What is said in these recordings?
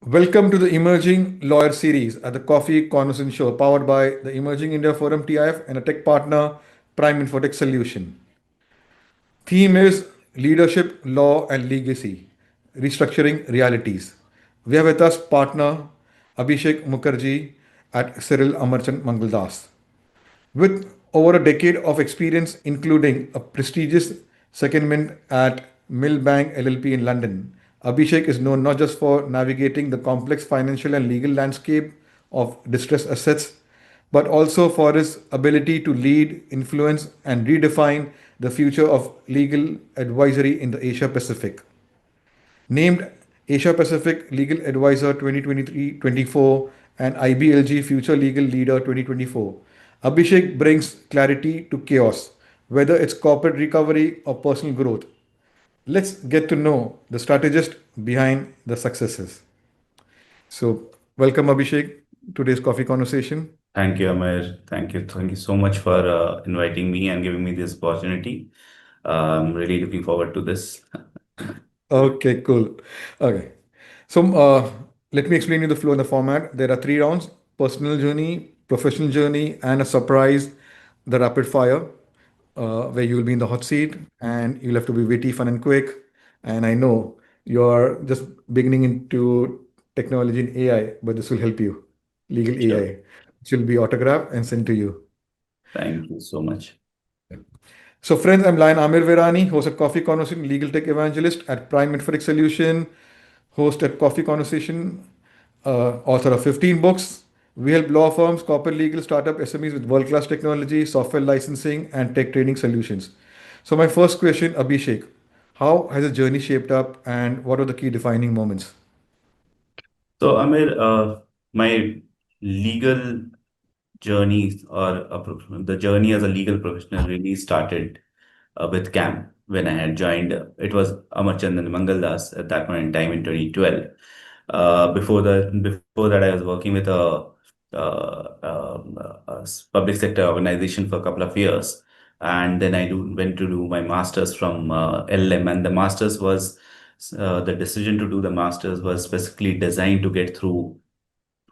Welcome to the Emerging Lawyer series at the Coffee Conversation Show, powered by the Emerging India Forum TIF and a tech partner, Prime Infotech Solution. Theme is Leadership, Law and Legacy, Restructuring Realities. We have with us partner Abhishek Mukherjee at Cyril Amarchand Mangaldas. With over a decade of experience, including a prestigious secondment at Milbank LLP in London, Abhishek is known not just for navigating the complex financial and legal landscape of distressed assets, but also for his ability to lead, influence, and redefine the future of legal advisory in the Asia Pacific. Named Asia Pacific Legal Advisor 2023-24 and IBLG Future Legal Leader 2024, Abhishek brings clarity to chaos, whether it's corporate recovery or personal growth. Let's get to know the strategist behind the successes. So, welcome Abhishek to today's coffee conversation. Thank you, Amir. Thank you. Thank you so much for inviting me and giving me this opportunity. I'm really looking forward to this. Okay, cool. Okay. So let me explain you the flow and the format. There are three rounds: personal journey, professional journey, and a surprise, the rapid fire, where you will be in the hot seat and you'll have to be witty, fun, and quick. And I know you're just beginning into technology and AI, but this will help you. Legal Sure. AI, which will be autographed and sent to you. Thank you so much. So, friends, I'm Lion Amir Virani, host at Coffee Conversation, legal tech evangelist at Prime Infotech Solution, host at Coffee Conversation, author of 15 books. We help law firms, corporate legal, startup SMEs with world class technology, software licensing, and tech training solutions. So, my first question, Abhishek, how has the journey shaped up and what are the key defining moments? So, Amir, my legal journey the journey as a legal professional really started with CAM when I had joined. It was Amarchand Mangaldas at that point in time in 2012. Before that, I was working with a public sector organization for a couple of years, and then went to do my masters from LM, and the masters was the decision to do the masters was specifically designed to get through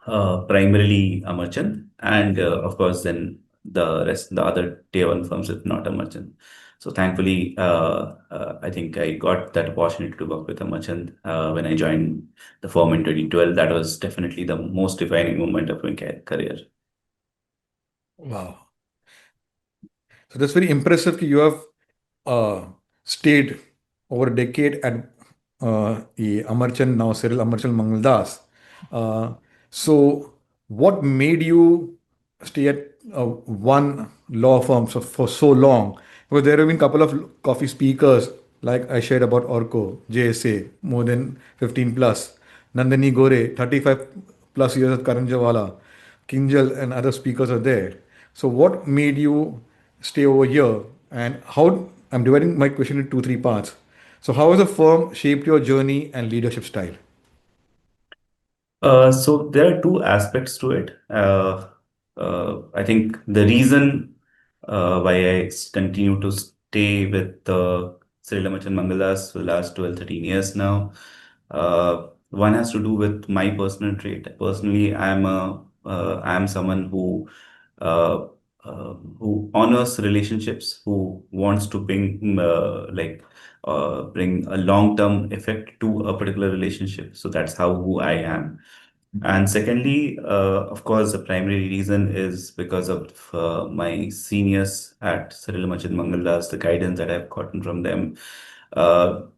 primarily a merchant, and of course, then the other tier one firms, if not a merchant. So thankfully, I think I got that opportunity to work with a merchant when I joined the firm in 2012. That was definitely the most defining moment of my career. Wow. So, that's very impressive. You have uh, stayed over a decade at Amarchand, now Cyril Amarchand Mangaldas. Uh, so, what made you stay at one law firm for so long? Because there have been a couple of coffee speakers, like I shared about Orco, JSA, more than 15 plus, Nandini Gore, 35 plus years at Karanjawala, Kinjal, and other speakers are there. So, what made you stay over here? And how I'm dividing my question into two, three parts. So, how has the firm shaped your journey and leadership style? So there are two aspects to it. I think the reason why continue to stay with Cyril Amarchand Mangaldas for the last 12, 13 years now, one has to do with my personal trait. Personally, I am someone uh, who honors relationships, who wants to bring a long-term effect to a particular relationship. So that's how who I am. And secondly, of course, the primary reason is because of my seniors at Cyril Amarchand Mangaldas, the guidance that I've gotten from them.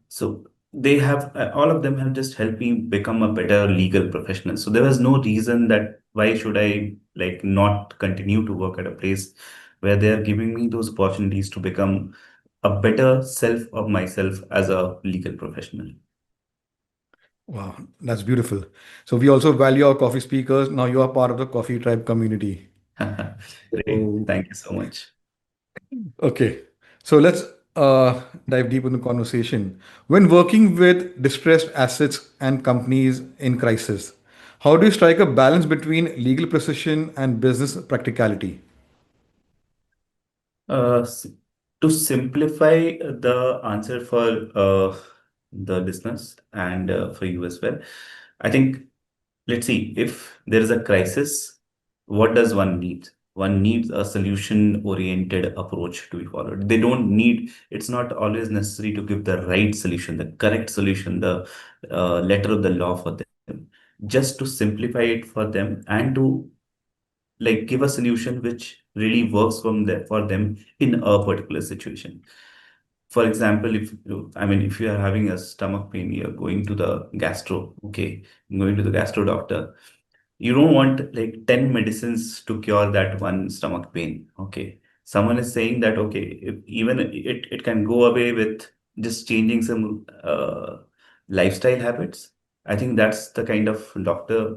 So they have, all of them have just helped me become a better legal professional. So there was no reason that why should I not continue to work at a place where they are giving me those opportunities to become a better self of myself as a legal professional. Wow, that's beautiful. So, we also value our coffee speakers. Now, you are part of the Coffee Tribe community. Great. So, Thank you so much. okay, so let's dive deep in the conversation. When working with distressed assets and companies in crisis, how do you strike a balance between legal precision and business practicality? Uh, s- to simplify the answer for the listeners and for you as well, I think let's see, if there is a crisis, what does one need? One needs a solution oriented approach to be followed. They don't need, it's not always necessary to give the right solution, the correct solution, the letter of the law for them, just to simplify it for them and to like give a solution which really works for them in a particular situation. For example, if I mean, if you are having a stomach pain, you're going to the gastro, okay, going to the gastro doctor. You don't want like 10 medicines to cure that one stomach pain. Okay. Someone is saying that, okay, if even it can go away with just changing some lifestyle habits. I think that's the kind of doctor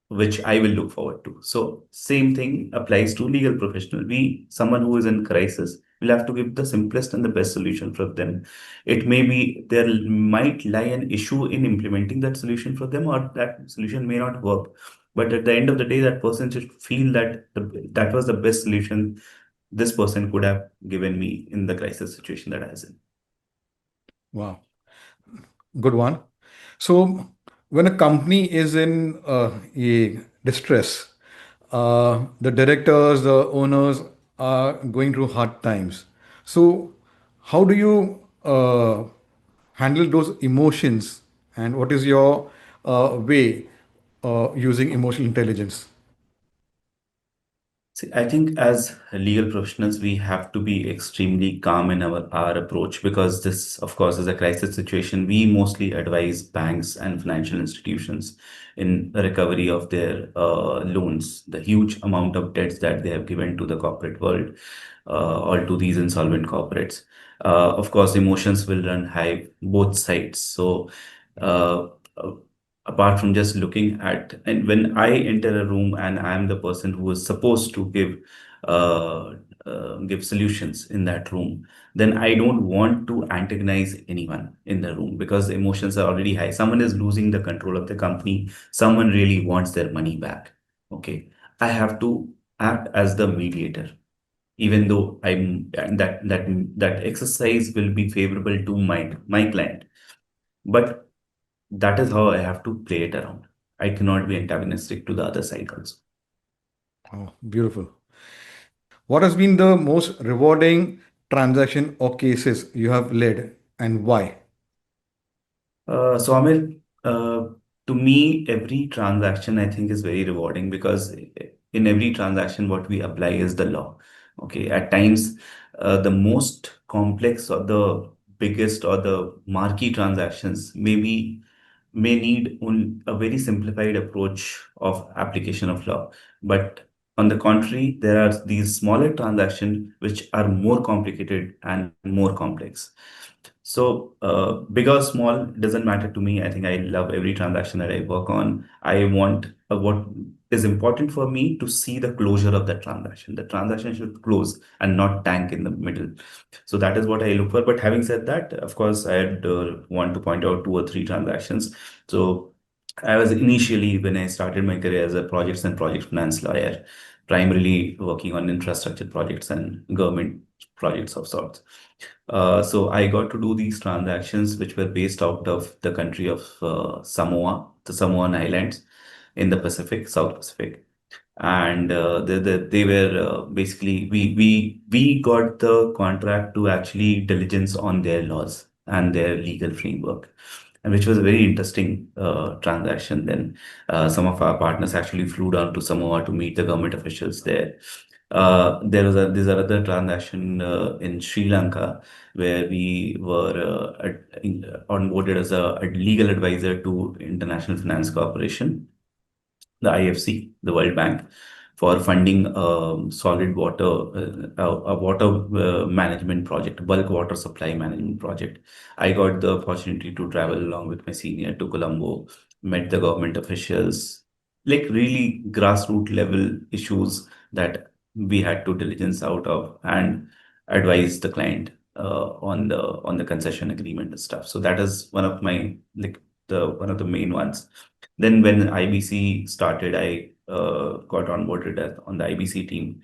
which I will look forward to. So same thing applies to legal professional. Someone who is in crisis, will have to give the simplest and the best solution for them. It may be there might lie an issue in implementing that solution for them, or that solution may not work. But at the end of the day, that person should feel that that was the best solution this person could have given me in the crisis situation that I was in. Wow, good one. So, when a company is in a distress, the directors, the owners are going through hard times. So, how do you handle those emotions, and what is your way using emotional intelligence? See, I think as legal professionals, we have to be extremely calm in our approach, because this, of course, is a crisis situation. We mostly advise banks and financial institutions in recovery of their loans, the huge amount of debts that they have given to the corporate world or to these insolvent corporates. Of course, emotions will run high both sides. So, uh, uh, apart from just looking at, and when I enter a room and I am the person who is supposed to uh, give solutions in that room, then I don't want to antagonize anyone in the room, because emotions are already high. Someone is losing the control of the company, someone really wants their money back. Okay, I have to act as the mediator, even though I'm that exercise will be favorable to my client, but that is how I have to play it around. I cannot be antagonistic to the other side also. Oh, beautiful. What has been the most rewarding transaction or cases you have led, and why? So Amir, to me, every transaction I think is very rewarding, because in every transaction, what we apply is the law. Okay, at times, the most complex or the biggest or the marquee transactions may need a very simplified approach of application of law. But on the contrary, there are these smaller transactions which are more complicated and more complex. So, big or small doesn't matter to me. I think I love every transaction that I work on. I want what is important for me to see the closure of the transaction. The transaction should close and not tank in the middle. So that is what I look for. But having said that, of course, I'd want to point out two or three transactions. So I was initially, when I started my career as a projects and project finance lawyer, primarily working on infrastructure projects and government projects of sorts. So I got to do these transactions which were based out of the country of Samoa, the Samoan Islands in the Pacific, South Pacific. And they were basically, we got the contract to actually diligence on their laws and their legal framework, and which was a very interesting transaction. Then some of our partners actually flew down to Samoa to meet the government officials there. There's another transaction in Sri Lanka, where we were onboarded as a legal advisor to International Finance Corporation, the IFC, the World Bank, for funding solid water, a water management project, bulk water supply management project. I got the opportunity to travel along with my senior to Colombo, met the government officials, like really grassroots level issues that we had to diligence out of and advise the client on the concession agreement and stuff. So that is one of my like the one of the main ones. Then when IBC started, I got onboarded on the IBC team.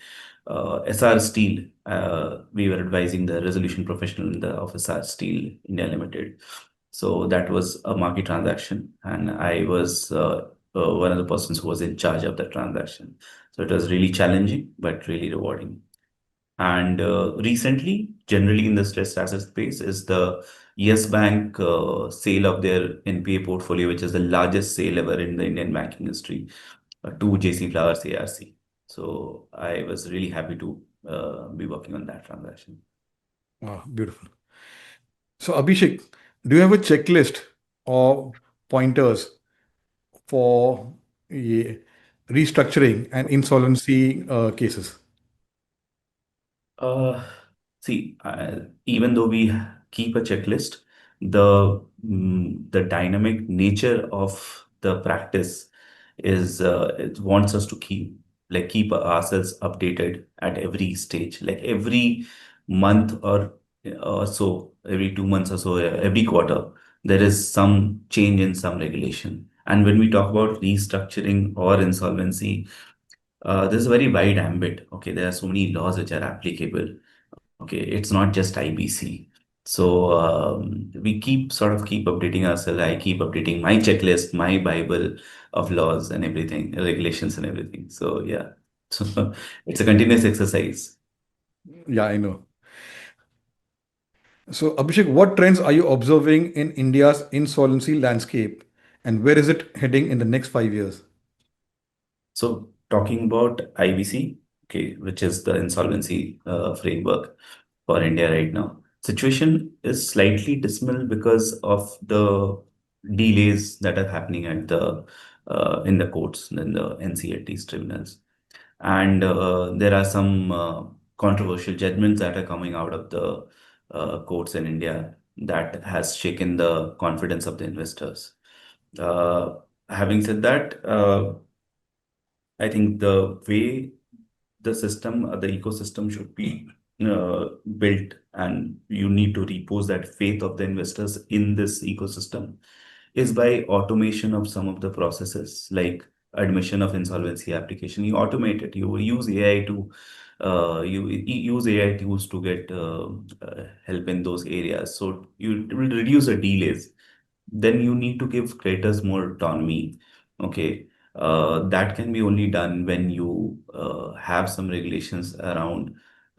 SR Steel, we were advising the resolution professional in the of SR Steel India Limited. So that was a market transaction, and I was one of the persons who was in charge of that transaction. So it was really challenging, but really rewarding. And recently, generally in the stressed asset space, is the Yes Bank sale of their NPA portfolio, which is the largest sale ever in the Indian banking history, to JC Flowers ARC. So I was really happy to be working on that transaction. Wow, beautiful. So, Abhishek, do you have a checklist or pointers for yeah, restructuring and insolvency cases? Uh, See, even though we keep a checklist, the dynamic nature of the practice is it wants us to keep ourselves updated at every stage, like every month or so, every 2 months or so, every quarter, there is some change in some regulation. And when we talk about restructuring or insolvency, this is a very wide ambit. Okay, there are so many laws which are applicable. Okay, it's not just IBC. So we keep updating ourselves. I keep updating my checklist, my Bible of laws and everything, regulations and everything. So yeah, so it's a continuous exercise. Yeah, I know. So, Abhishek, what trends are you observing in India's insolvency landscape and where is it heading in the next 5 years? So talking about IBC, okay, which is the insolvency framework for India right now, situation is slightly dismal because of the delays that are happening at the in the courts, in the NCLT's tribunals, and there are some controversial judgments that are coming out of the courts in India that has shaken the confidence of the investors. Uh, Having said that, I think the way the system, the ecosystem should be built, and you need to repose that faith of the investors in this ecosystem, is by automation of some of the processes, like admission of insolvency application. You automate it. You use AI to use AI tools to get help in those areas. So you it will reduce the delays. Then you need to give creators more autonomy. Okay, that can be only done when you have some regulations uh,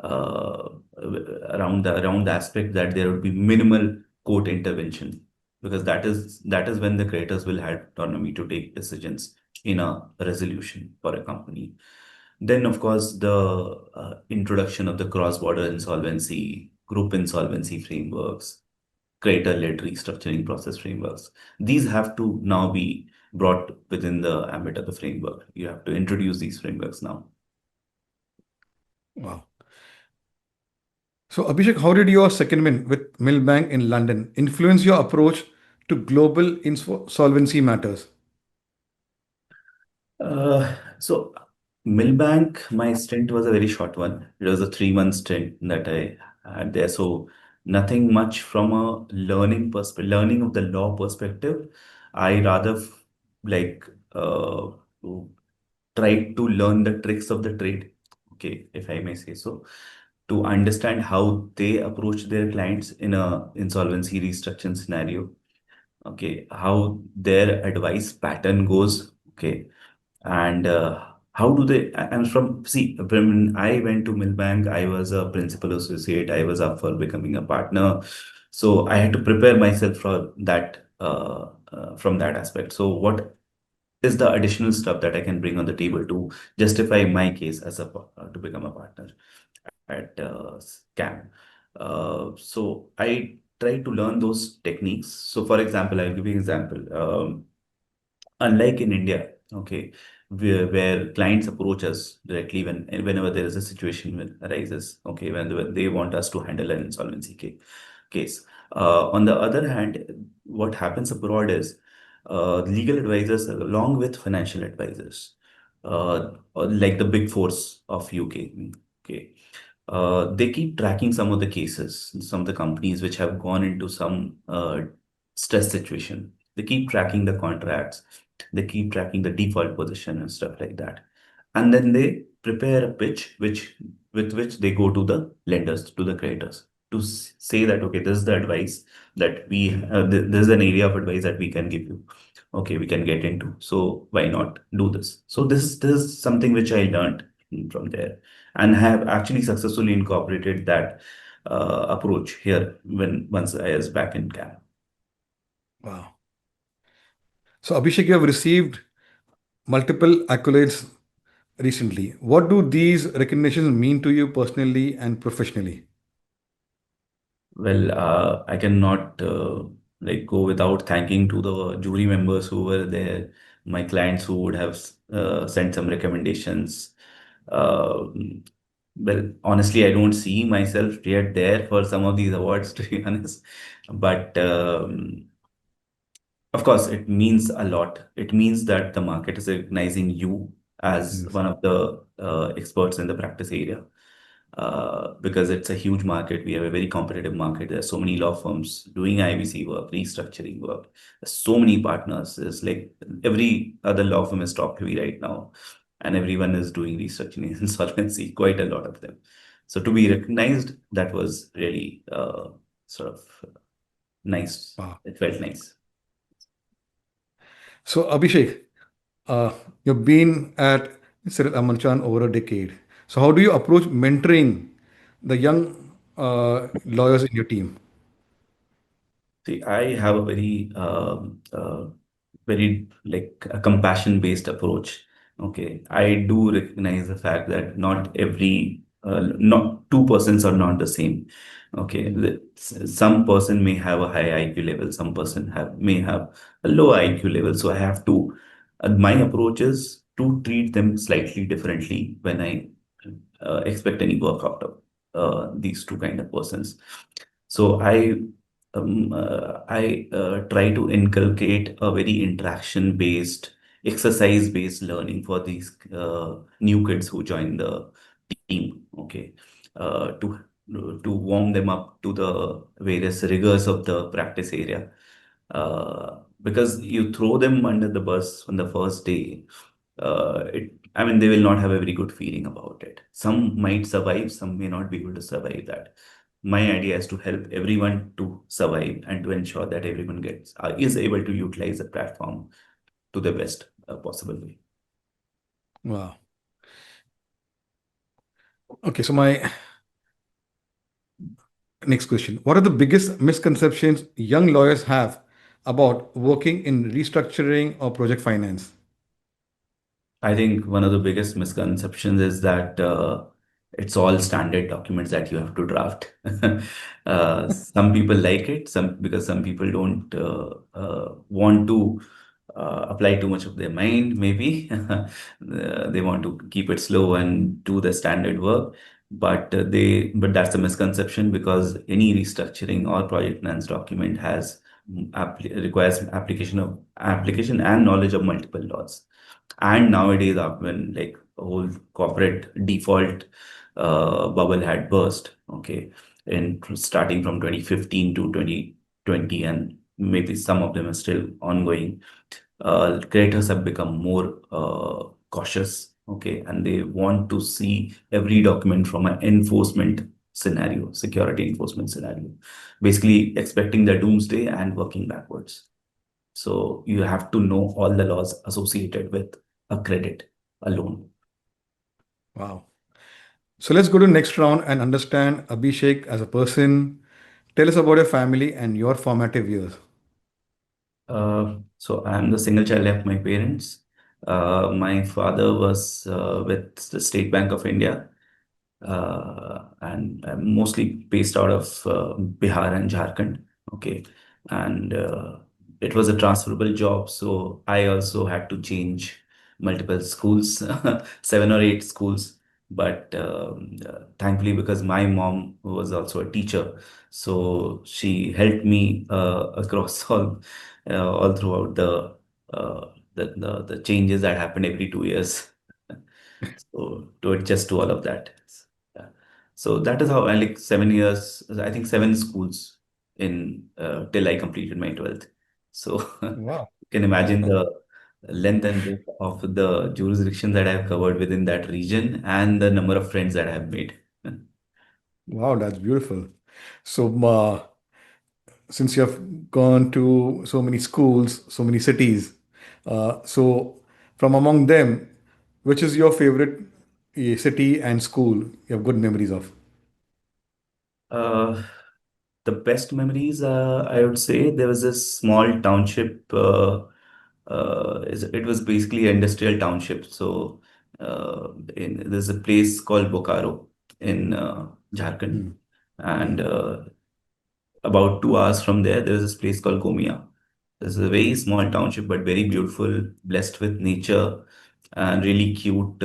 around the aspect that there would be minimal court intervention, because that is when the creators will have autonomy to take decisions in a resolution for a company. Then, of course, the introduction of the cross-border insolvency, group insolvency frameworks, creator-led restructuring process frameworks. These have to now be brought within the ambit of the framework. You have to introduce these frameworks now. Wow. So, Abhishek, how did your secondment with Milbank in London influence your approach to global insolvency matters? So Milbank, my stint was a very short one. It was a 3 month stint that I had there. So nothing much from a learning of the law perspective. I rather like tried to learn the tricks of the trade. Okay, if I may say so, to understand how they approach their clients in a insolvency restructuring scenario. Okay, how their advice pattern goes. Okay, and how do they? And from see, when I went to Milbank, I was a principal associate. I was up for becoming a partner, so I had to prepare myself for that from that aspect. So what is the additional stuff that I can bring on the table to justify my case as to become a partner at CAM? So I try to learn those techniques. So for example, I'll give you an example. Unlike in India, okay, where clients approach us directly whenever there is a situation arises, okay, when they want us to handle an insolvency case. On the other hand, what happens abroad is legal advisors along with financial advisors, like the big fours of UK, okay, they keep tracking some of the cases, some of the companies which have gone into some stress situation. They keep tracking the contracts, they keep tracking the default position and stuff like that. And then they prepare a pitch with which they go to the lenders, to the creditors. to say that, okay, this is the advice that this is an area of advice that we can give you. Okay, we can get into. So why not do this? So this is something which I learned from there, and have actually successfully incorporated that approach here when once I was back in Canada. Wow. So, Abhishek, you have received multiple accolades recently. What do these recognitions mean to you personally and professionally? Well, I cannot like go without thanking to the jury members who were there, my clients who would have sent some recommendations. Uh, well, honestly, I don't see myself yet there for some of these awards, to be honest. But of course, it means a lot. It means that the market is recognizing you as Yes. one of the experts in the practice area, because it's a huge market. We have a very competitive market. There are so many law firms doing IBC work, restructuring work. There's so many partners. It's like every other law firm is top heavy right now, and everyone is doing restructuring, insolvency, quite a lot of them. So to be recognized, that was really sort of nice. Wow. It felt nice. So, Abhishek, uh, you've been at Cyril Amarchand over a decade. So, how do you approach mentoring the young lawyers in your team? See, I have a very like a compassion-based approach. Okay, I do recognize the fact that not two persons are not the same. Okay, some person may have a high IQ level, some person may have a low IQ level. So I have to, my approach is to treat them slightly differently when I expect any work out of these two kind of persons. So I try to inculcate a very interaction-based, exercise-based learning for these new kids who join the team. Okay, to warm them up to the various rigors of the practice area. Because you throw them under the bus on the first day, I mean, they will not have a very good feeling about it. Some might survive, some may not be able to survive that. My idea is to help everyone to survive and to ensure that everyone is able to utilize the platform to the best possible way. Wow. Okay, so my next question. What are the biggest misconceptions young lawyers have about working in restructuring or project finance? I think one of the biggest misconceptions is that it's all standard documents that you have to draft. Some people like it, some because some people don't want to apply too much of their mind. Maybe they want to keep it slow and do the standard work. But that's a misconception because any restructuring or project finance document requires application and knowledge of multiple laws. And nowadays, when like a whole corporate default bubble had burst, okay, in starting from 2015 to 2020, and maybe some of them are still ongoing, creators have become more cautious, okay, and they want to see every document from an enforcement scenario, security enforcement scenario, basically expecting the doomsday and working backwards. So you have to know all the laws associated with a credit alone. Wow. So let's go to next round and understand Abhishek as a person. Tell us about your family and your formative years. So I'm the single child of my parents. My father was with the State Bank of India, and I'm mostly based out of Bihar and Jharkhand. Okay, and it was a transferable job, so I also had to change multiple schools, seven or eight schools. But thankfully, because my mom was also a teacher, so she helped me across all throughout the changes that happened every 2 years. So to adjust to all of that. Yeah. So that is how I like 7 years, I think seven schools in till I completed my 12th. So Wow. you can imagine the length and width of the jurisdiction that I have covered within that region and the number of friends that I have made. Wow, that's beautiful. So, since you have gone to so many schools, so many cities, so from among them, which is your favorite city and school you have good memories of? Uh, the best memories, I would say there was this small township. It was basically an industrial township. So there's a place called Bokaro in Jharkhand, Hmm. and about 2 hours from there, there's this place called Gomia. This is a very small township, but very beautiful, blessed with nature and really cute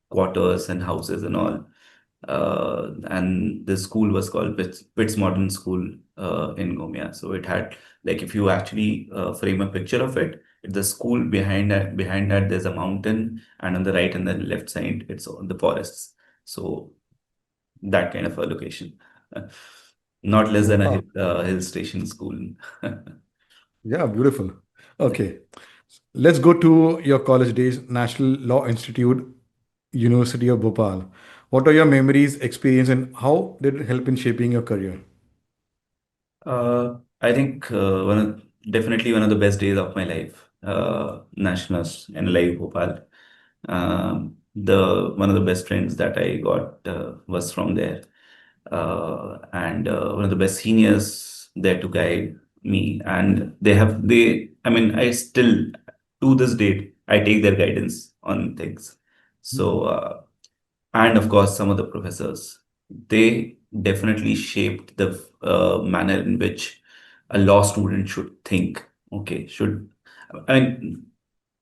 quarters and houses and all. And the school was called Pitts Modern School in Gomia. So it had, like, if you actually frame a picture of it, the school behind that there's a mountain, and on the right and the left side it's all the forests. So that kind of a location. Not less than a Wow. hill station school. Yeah, beautiful. Okay, let's go to your college days, National Law Institute, University of Bhopal. What are your memories, experience, and how did it help in shaping your career? I think definitely one of the best days of my life. Nationals and Live Bhopal. The one of the best friends that I got was from there, and one of the best seniors there to guide me. And I mean, I still to this date I take their guidance on things. So. And of course some of the professors, they definitely shaped the manner in which a law student should think. Okay, should I mean,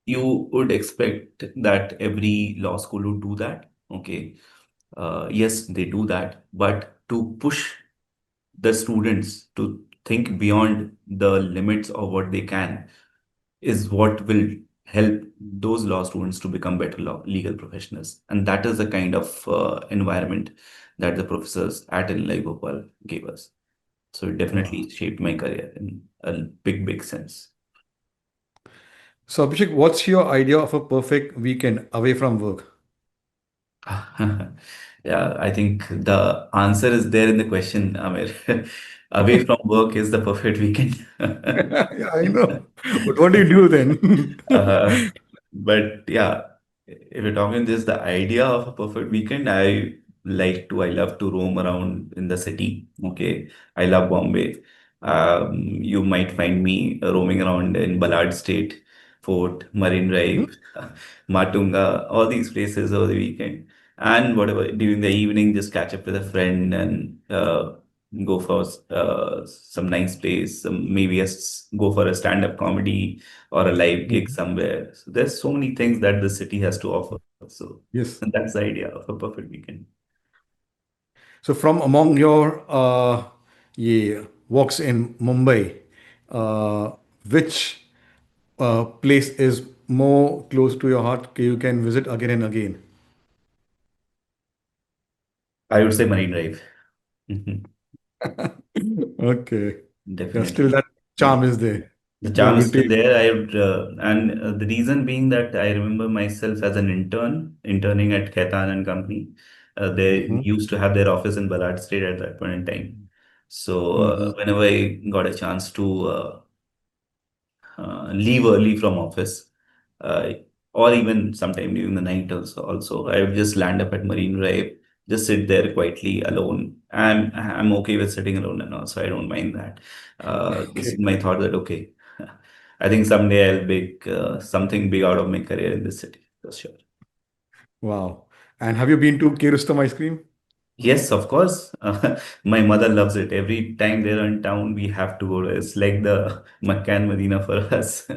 you would expect that every law school would do that. Okay, yes, they do that, but to push the students to think beyond the limits of what they can is what will help those law students to become better legal professionals. And that is the kind of environment that the professors at NLI Bhopal gave us. So it Wow. definitely shaped my career in a big, big sense. So, Abhishek, what's your idea of a perfect weekend away from work? Yeah, I think the answer is there in the question, Amir. Away from work is the perfect weekend. Yeah, I know. But what do you do then? Uh, but yeah, if you're talking just the idea of a perfect weekend, I love to roam around in the city. Okay. I love Bombay. You might find me roaming around in Ballard State, Fort, Marine Mhm. Drive, Matunga, all these places over the weekend. And whatever, during the evening, just catch up with a friend and go for some nice place, maybe go for a stand-up comedy or a live gig Mhm. somewhere. So there's so many things that the city has to offer. So Yes. that's the idea of a perfect weekend. So, from among your yeah, walks in Mumbai, uh, which place is more close to your heart you can visit again and again? I would say Marine Drive. Mhm. Okay. Yeah, still Definitely. that Yeah. charm is there. The The charm is still beauty. there. And the reason being that I remember myself as an interning at Khaitan and Company. They Mhm. used to have their office in Ballard State at that point in time. So Mhm. whenever I got a chance to leave early from office, uh, or even sometime during the night also, I would just land up at Marine Drive, just sit there quietly alone. I'm okay with sitting alone and also I don't mind that. This Okay. is my thought that okay, I think someday I'll make something big out of my career in this city for sure. Wow. And have you been to Kerustam ice cream? Yes, of course. My mother loves it. Every time they're in town, we have to go to it. It's like the Makkah and Medina for us.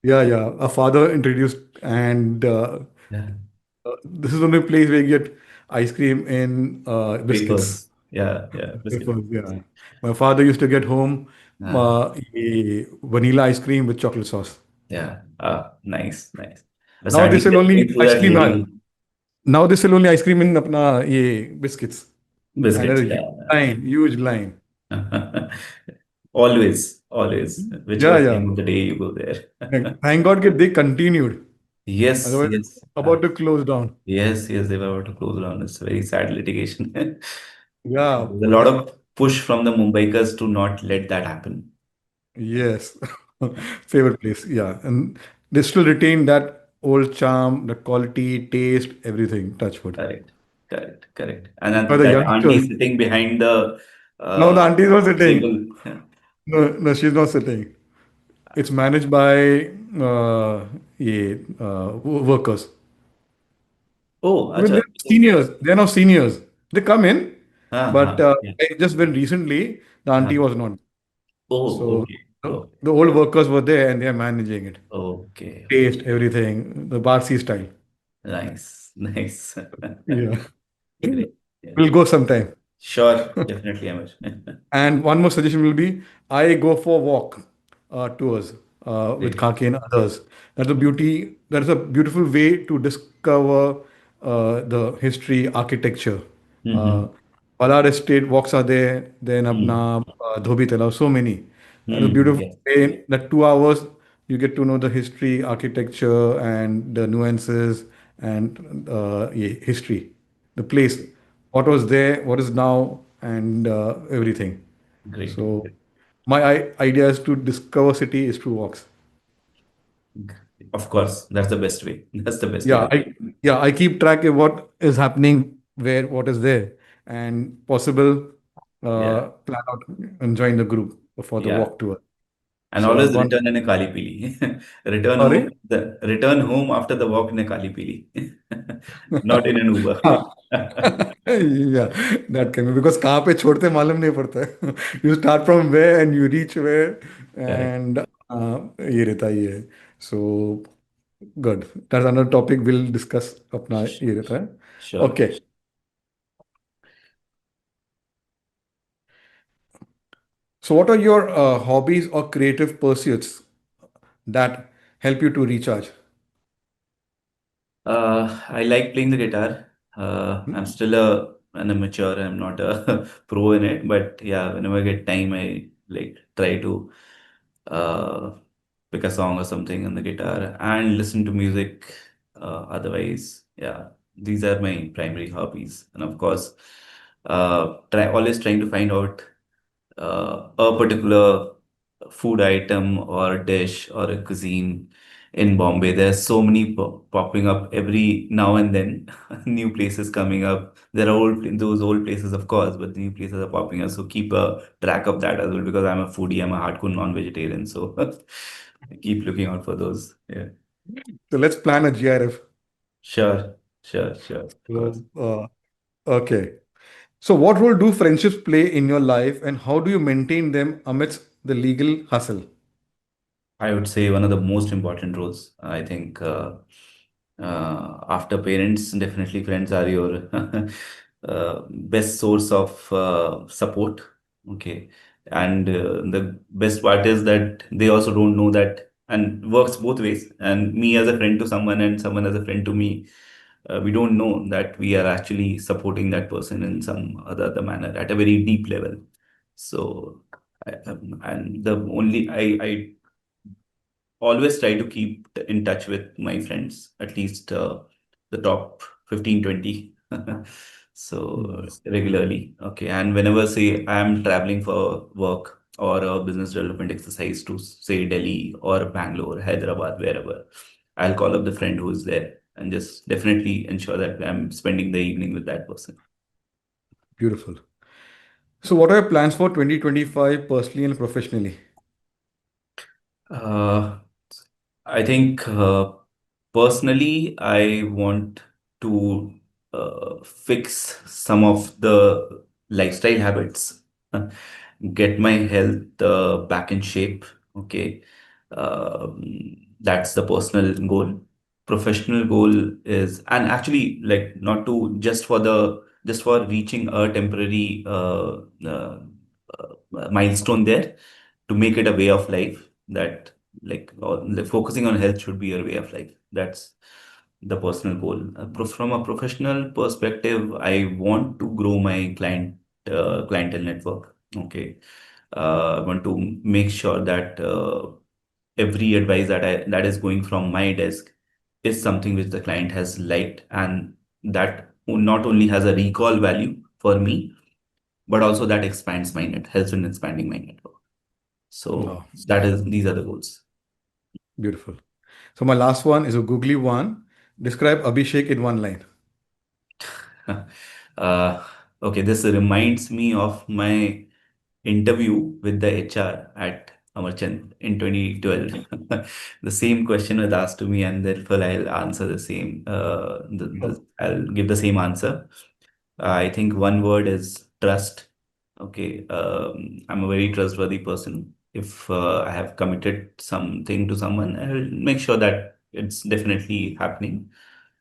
Yeah, yeah. A father introduced, and Yeah. this is the only place where you get ice cream in biscuits. Wafers. Yeah, yeah. Biscuit. Yeah. My father used to get home Uh, a vanilla ice cream with chocolate sauce. yeah. Nice, nice. But Now they sadly, sell they're only going through ice that cream. lady Now they sell only ice cream in apna ye biscuits. And there's biscuits. a huge line, huge line. Yeah. Always, always. Yeah, Whichever yeah. time of the day you go there. Thank God they continued. Yes, Otherwise, yes. about to close down. Yes, yes, they were about to close down. It's a very sad litigation. Yeah, There's a lot of push from the Mumbaikars to not let that happen. Yes. Favorite place. Yeah. And they still retain that old charm, the quality, taste, everything. Touchwood. Correct, correct, correct. And For then the that auntie youngsters. sitting behind the No, the uh, auntie is not sitting. table. No, no, she's not sitting. It's managed by workers. Oh, I mean, acha. they're seniors. They're now seniors. They come in, हाँ but हाँ yeah. I just went recently. The auntie हाँ. was not. Oh, So okay. Okay. the old workers were there and they are managing it. Okay. Taste, everything, the Barsi style. Nice. Nice. Yeah. Great. Yeah. We'll go sometime. Sure. Definitely, Amish. And one more suggestion will be I go for walk tours with Great. Khaki and others. That's a beauty. That is a beautiful way to discover the history, architecture. Uh, Mm-hmm. Palar Estate walks are there. Then Mm. Apna Dhobi Talao, so many. That's a Mm. beautiful Yes. way. That 2 hours you get to know the history, architecture, and the nuances and yeah, history, the place, what was there, what is now, and everything. Great. So my idea is to discover city is through walks. Of course, that's the best way. That's the best way Yeah, to. I keep track of what is happening, where what is there, and possible Yeah. plan out and join the group for the Yeah. walk tour. And So I've always gone. return in a Kali Pili. Sorry. Return home after the walk in a Kali Pili. Not in an Uber. Yeah, that can be because कहाँ पे छोड़ते मालूम नहीं पड़ता है. You start from where and you reach where, Correct. and ये रहता ही है. So good. That's another topic we'll discuss अपना ये रहता है. Sure. Okay. So what are your hobbies or creative pursuits that help you to recharge? I like playing the guitar. I'm still an amateur. I'm not a pro in it, but yeah, whenever I get time, I like try to uh, pick a song or something on the guitar and listen to music. Otherwise, yeah, these are my primary hobbies, and of course, try always trying to find out a particular food item or dish or a cuisine in Bombay. There's so many popping up every now and then. New places coming up. There are those old places, of course, but new places are popping up. So keep a track of that as well because I'm a foodie. I'm a hardcore non-vegetarian, so keep looking out for those. Yeah, So let's plan a GRF. sure, sure, sure, of course. So, okay. So what role do friendships play in your life, and how do you maintain them amidst the legal hustle? I would say one of the most important roles. I think after parents, definitely friends are your best source of support. Okay, and the best part is that they also don't know that, and works both ways. And me as a friend to someone, and someone as a friend to me, we don't know that we are actually supporting that person in some other manner at a very deep level. So, and the only I always try to keep in touch with my friends, at least the top 15, 20. So Yes. regularly. Okay. And whenever, say, I'm traveling for work or a business development exercise to, say, Delhi or Bangalore, Hyderabad, wherever, I'll call up the friend who's there and just definitely ensure that I'm spending the evening with that person. Beautiful. So what are your plans for 2025 personally and professionally? Uh, I think personally, I want to fix some of the lifestyle habits, get my health back in shape. Okay. That's the personal goal. Professional goal is, and actually, like, not to just for reaching a temporary milestone there, to make it a way of life that focusing on health should be your way of life. That's the personal goal. From a professional perspective, I want to grow my clientele network. Okay, I want to make sure that every advice that is going from my desk is something which the client has liked, and that not only has a recall value for me, but also that expands my net, helps in expanding my network. So Wow, these are the goals. beautiful. So my last one is a googly one. Describe Abhishek in one line. uh, okay, this reminds me of my interview with the HR at Amarchand in 2012. The same question was asked to me, and therefore I'll answer the same. I'll give the same answer. I think one word is trust. Okay, I'm a very trustworthy person. If I have committed something to someone, I'll make sure that it's definitely happening.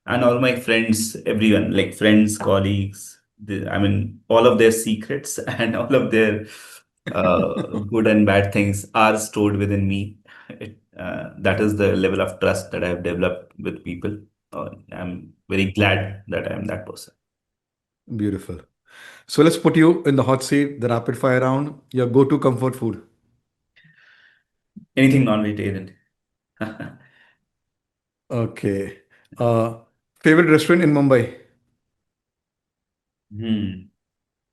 And all my friends, everyone, like friends, colleagues, I mean, all of their secrets and all of their good and bad things are stored within me. That is the level of trust that I have developed with people. I'm very glad that I am that person. Beautiful. So let's put you in the hot seat, the rapid fire round. Your go-to comfort food. Anything non-vegetarian. Okay. Uh, Favorite restaurant in Mumbai? Hmm.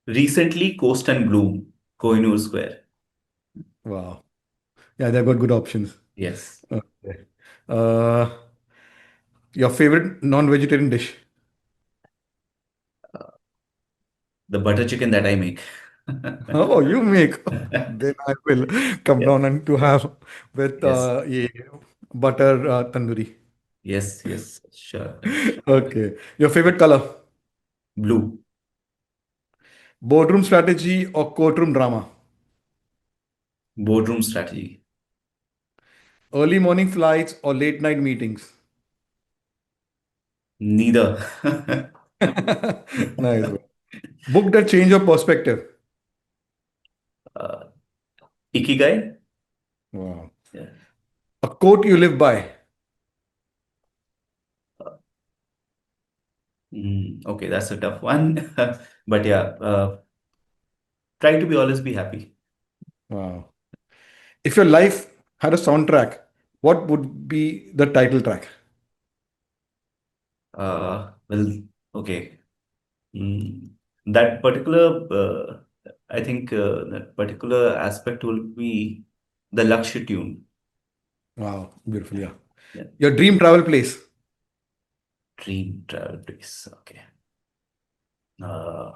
Recently, Coast and Bloom, Kohinoor Square. Wow. Yeah, they've got good options. Yes. Okay. Uh, your favorite non-vegetarian dish? The butter chicken that I make. Oh, you make. Then I will come Yes. down and to have with Yes. yeah, butter tandoori. Yes. Yes. Sure. Okay. Your favorite color? Blue. Boardroom strategy or courtroom drama? Boardroom strategy. Early morning flights or late night meetings? Neither. Nice one. Book that change your perspective. uh, Ikigai. Wow. Yeah. A quote you live by. Okay, that's a tough one. But yeah, try to be always be happy. Wow. If your life had a soundtrack, what would be the title track? Well, okay. Mm, that particular, I think that particular aspect will be the Lakshya tune. Wow. Beautiful. Yeah. Yeah. Your dream travel place. Dream travel place. Okay. Uh,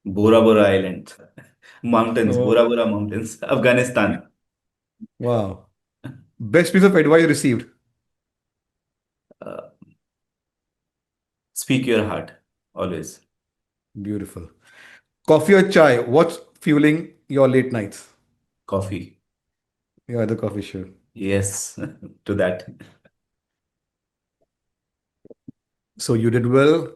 Bora Bora Island. Mountains, Oh, Bora Bora Mountains, Afghanistan. wow. Best piece of advice received. Uh, Speak your heart, always. Beautiful. Coffee or chai? What's fueling your late nights? Coffee. Yeah, the coffee show. Yes, to that. So you did well.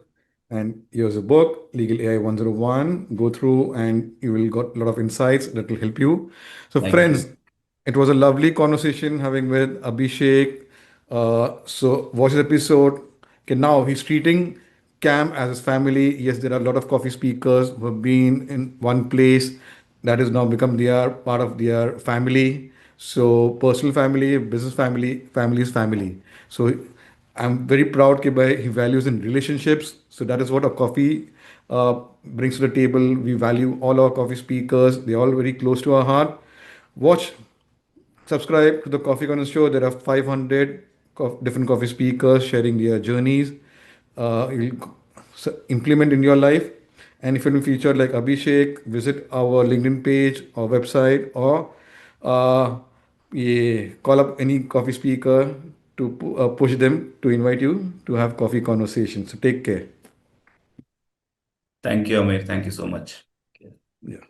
And here's a book, Legal AI 101. Go through and you will got a lot of insights that will help you. So Thank friends, you. it was a lovely conversation having with Abhishek. So watch the episode. Okay, now he's treating Cam as his family. Yes, there are a lot of coffee speakers who have been in one place that has now become their part of their family. So personal family, business family, family is family. So I'm very proud कि by he values in relationships. So that is what a coffee brings to the table. We value all our coffee speakers. They're all very close to our heart. Watch, subscribe to the Coffee Corner Show. There are 500 different coffee speakers sharing their journeys. You'll implement in your life. And if you're in future like Abhishek, visit our LinkedIn page or website or yeah, call up any coffee speaker to push them to invite you to have coffee conversations. So take care. Thank you, Amir. Thank you so much. Yeah.